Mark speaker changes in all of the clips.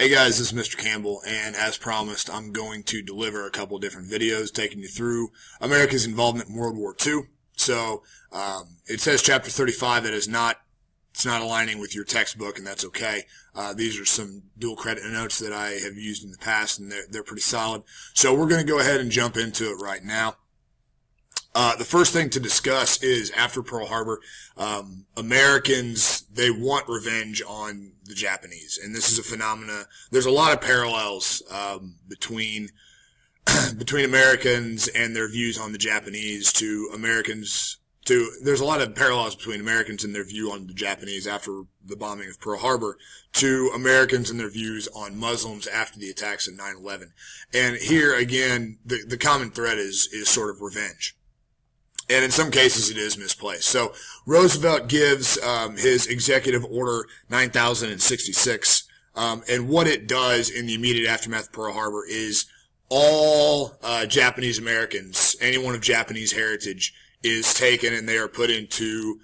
Speaker 1: Hey guys, this is Mr. Campbell, and as promised, I'm going to deliver a couple different videos taking you through America's involvement in World War II. So, it says chapter 35 that it's not aligning with your textbook, and that's okay. These are some dual credit notes that I have used in the past, and they're pretty solid. So we're going to go ahead and jump into it right now. The first thing to discuss is after Pearl Harbor, Americans, they want revenge on the Japanese. And this is a phenomena. There's a lot of parallels between Americans and their views on the Japanese there's a lot of parallels between Americans and their view on the Japanese after the bombing of Pearl Harbor to Americans and their views on Muslims after the attacks of 9/11. And here again, the common thread is sort of revenge. And in some cases, it is misplaced. So Roosevelt gives his Executive Order 9066, and what it does in the immediate aftermath of Pearl Harbor is all Japanese Americans, anyone of Japanese heritage, is taken and they are put into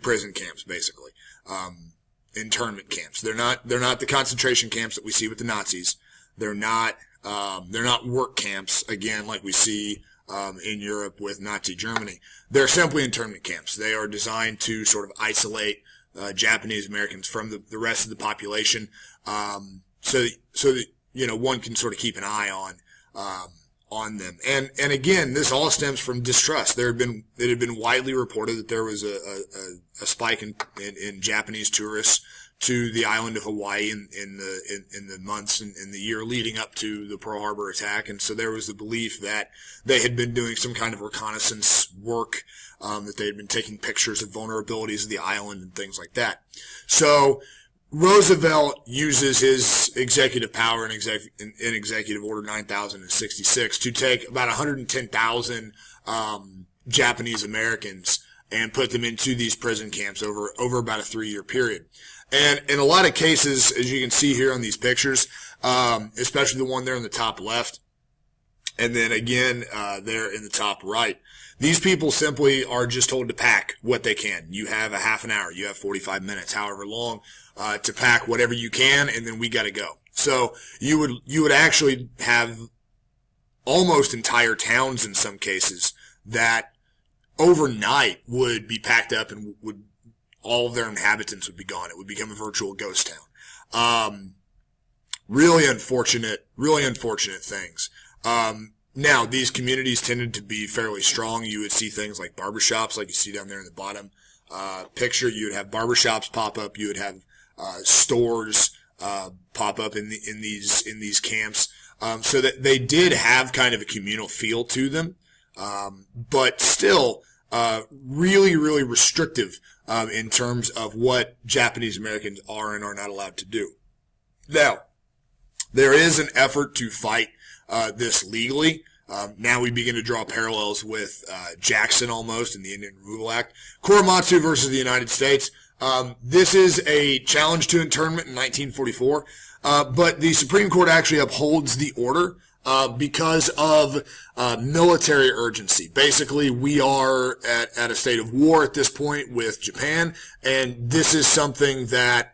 Speaker 1: prison camps, basically, internment camps. They're not the concentration camps that we see with the Nazis. They're not work camps, again, like we see in Europe with Nazi Germany. They're simply internment camps. They are designed to sort of isolate Japanese Americans from the rest of the population, so that one can sort of keep an eye on them. And again, this all stems from distrust. It had been widely reported that there was a spike in Japanese tourists to the island of Hawaii in the months and in the year leading up to the Pearl Harbor attack. And so there was the belief that they had been doing some kind of reconnaissance work, that they had been taking pictures of vulnerabilities of the island and things like that. So Roosevelt uses his executive power in Executive Order 9066 to take about 110,000 Japanese Americans and put them into these prison camps over about a 3-year period. And in a lot of cases, as you can see here on these pictures, especially the one there in the top left, and then again there in the top right, these people simply are just told to pack what they can. You have a half an hour, you have 45 minutes, however long, to pack whatever you can, and then we got to go. So you would actually have almost entire towns in some cases that overnight would be packed up and all of their inhabitants would be gone. It would become a virtual ghost town. Really unfortunate things. Now, these communities tended to be fairly strong. You would see things like barbershops, like you see down there in the bottom picture. You would have barbershops pop up. You would have stores pop up in these camps. So that they did have kind of a communal feel to them, but still really, really restrictive in terms of what Japanese Americans are and are not allowed to do. Now, there is an effort to fight this legally. Now we begin to draw parallels with Jackson almost in the Indian Removal Act. Korematsu versus the United States. This is a challenge to internment in 1944, but the Supreme Court actually upholds the order because of military urgency. Basically, we are at a state of war at this point with Japan, and this is something that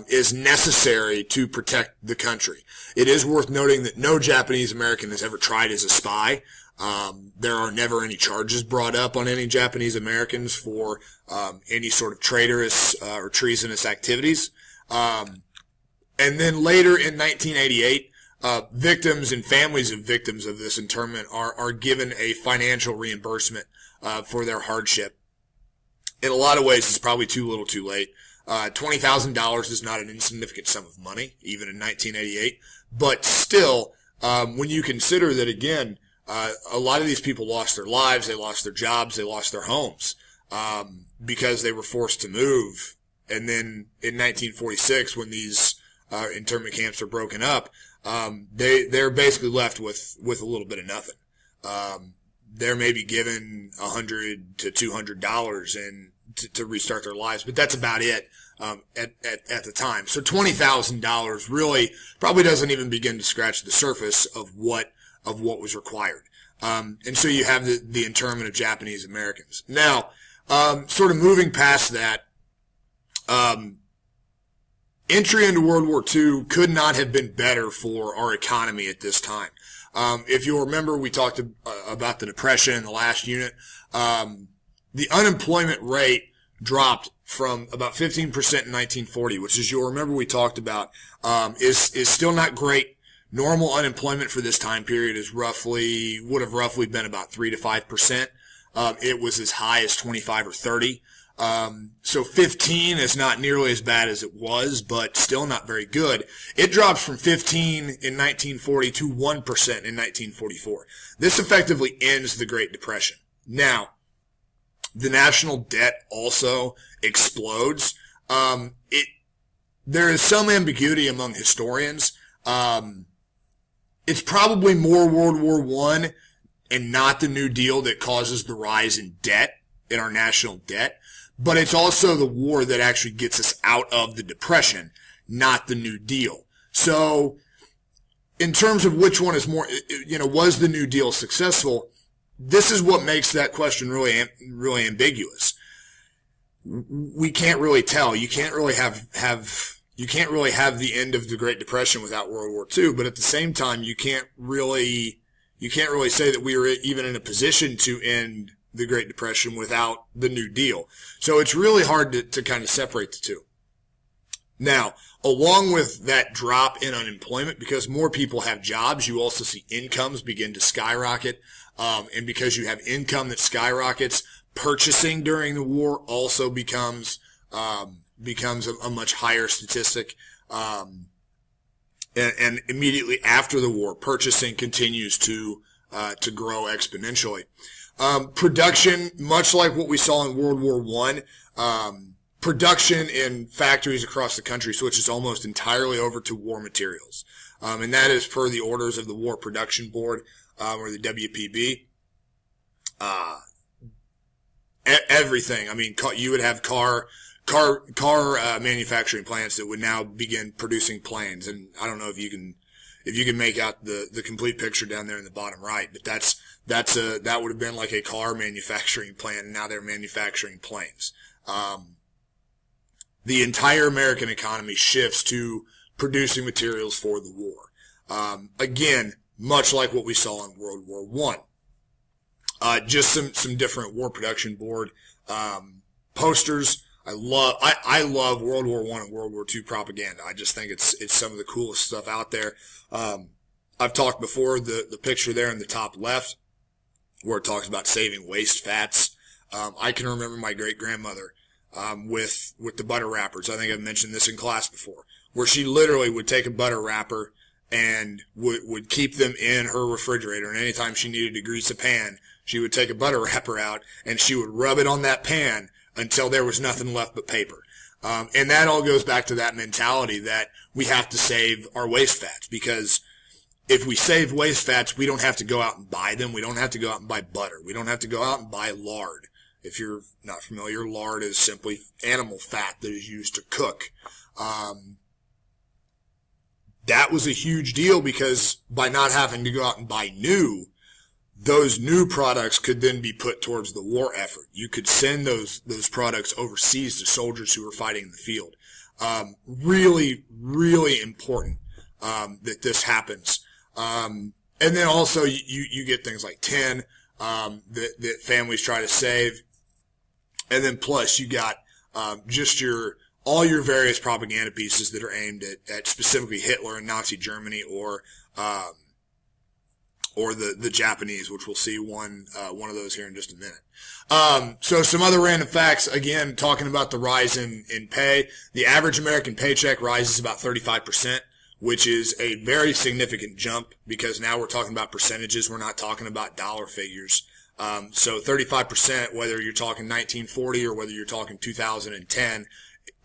Speaker 1: is necessary to protect the country. It is worth noting that no Japanese American has ever tried as a spy. There are never any charges brought up on any Japanese Americans for any sort of traitorous or treasonous activities. And then later in 1988, victims and families of victims of this internment are given a financial reimbursement for their hardship. In a lot of ways, it's probably too little too late. $20,000 is not an insignificant sum of money, even in 1988. But still, when you consider that, again, a lot of these people lost their lives, they lost their jobs, they lost their homes because they were forced to move. And then in 1946, when these internment camps are broken up, they're basically left with a little bit of nothing. They're maybe given $100 to $200 to restart their lives, but that's about it at the time. So $20,000 really probably doesn't even begin to scratch the surface of what was required. And so you have the internment of Japanese Americans. Now, sort of moving past that, entry into World War II could not have been better for our economy at this time. If you'll remember, we talked about the Depression in the last unit. The unemployment rate dropped from about 15% in 1940, which, as you'll remember, we talked about, is still not great. Normal unemployment for this time period would have roughly been about 3 to 5%. It was as high as 25 or 30. So 15 is not nearly as bad as it was, but still not very good. It drops from 15 in 1940 to 1% in 1944. This effectively ends the Great Depression. Now, the national debt also explodes. There is some ambiguity among historians. It's probably more World War I and not the New Deal that causes the rise in debt, in our national debt. But it's also the war that actually gets us out of the Depression, not the New Deal. So, in terms of which one is more, was the New Deal successful? This is what makes that question really ambiguous. We can't really tell. You can't really have the end of the Great Depression without World War II, but at the same time, you can't really say that we were even in a position to end the Great Depression without the New Deal. So it's really hard to kind of separate the two. Now, along with that drop in unemployment, because more people have jobs, you also see incomes begin to skyrocket. And because you have income that skyrockets, purchasing during the war also becomes a much higher statistic. And immediately after the war, purchasing continues to grow exponentially. Production, much like what we saw in World War I, production in factories across the country switches almost entirely over to war materials. And that is per the orders of the War Production Board, or the WPB. Everything. I mean, you would have car manufacturing plants that would now begin producing planes. And I don't know if you can make out the complete picture down there in the bottom right, but that would have been like a car manufacturing plant, and now they're manufacturing planes. The entire American economy shifts to producing materials for the war. Again, much like what we saw in World War I. Just some different War Production Board posters. I love World War I and World War II propaganda. I just think it's some of the coolest stuff out there. I've talked before, the picture there in the top left where it talks about saving waste fats. I can remember my great-grandmother with the butter wrappers. I think I've mentioned this in class before, where she literally would take a butter wrapper and would keep them in her refrigerator. And anytime she needed to grease a pan, she would take a butter wrapper out and she would rub it on that pan until there was nothing left but paper. And that all goes back to that mentality that we have to save our waste fats, because if we save waste fats, we don't have to go out and buy them. We don't have to go out and buy butter. We don't have to go out and buy lard. If you're not familiar, lard is simply animal fat that is used to cook. That was a huge deal, because by not having to go out and buy those new products could then be put towards the war effort. You could send those products overseas to soldiers who were fighting in the field. Really, really important that this happens. And then also you get things like tin that families try to save. And then plus you got just all your various propaganda pieces that are aimed at specifically Hitler and Nazi Germany, or the Japanese, which we'll see one of those here in just a minute. So some other random facts, again, talking about the rise in pay. The average American paycheck rises about 35%, which is a very significant jump, because now we're talking about percentages. We're not talking about dollar figures. So 35%, whether you're talking 1940 or whether you're talking 2010,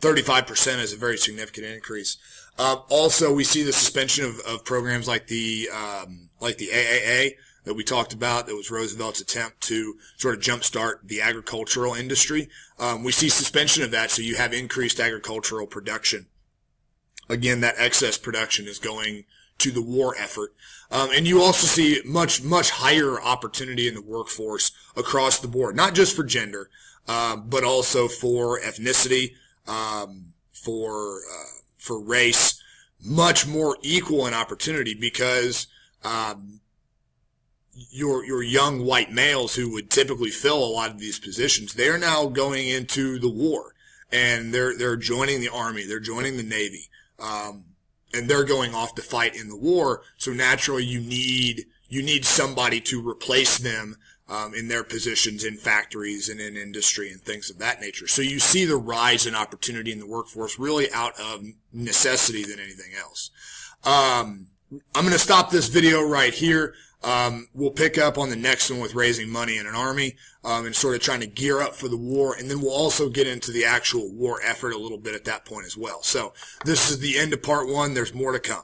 Speaker 1: 35% is a very significant increase. Also, we see the suspension of programs like the AAA that we talked about. That was Roosevelt's attempt to sort of jumpstart the agricultural industry. We see suspension of that, so you have increased agricultural production. Again, that excess production is going to the war effort. And you also see much higher opportunity in the workforce across the board, not just for for ethnicity, for for race much more equal in opportunity, because your young white males who would typically fill a lot of these positions, they're now going into the war, and they're joining the Army, they're joining the Navy, and they're going off to fight in the war. So naturally, you need somebody to replace them in their positions in factories and in industry and things of that nature. So you see the rise in opportunity in the workforce really out of necessity than anything else. I'm going to stop this video right here. We'll pick up on the next one with raising money in an army and sort of trying to gear up for the war, and then we'll also get into the actual war effort a little bit at that point as well. So this is the end of part 1. There's more to come.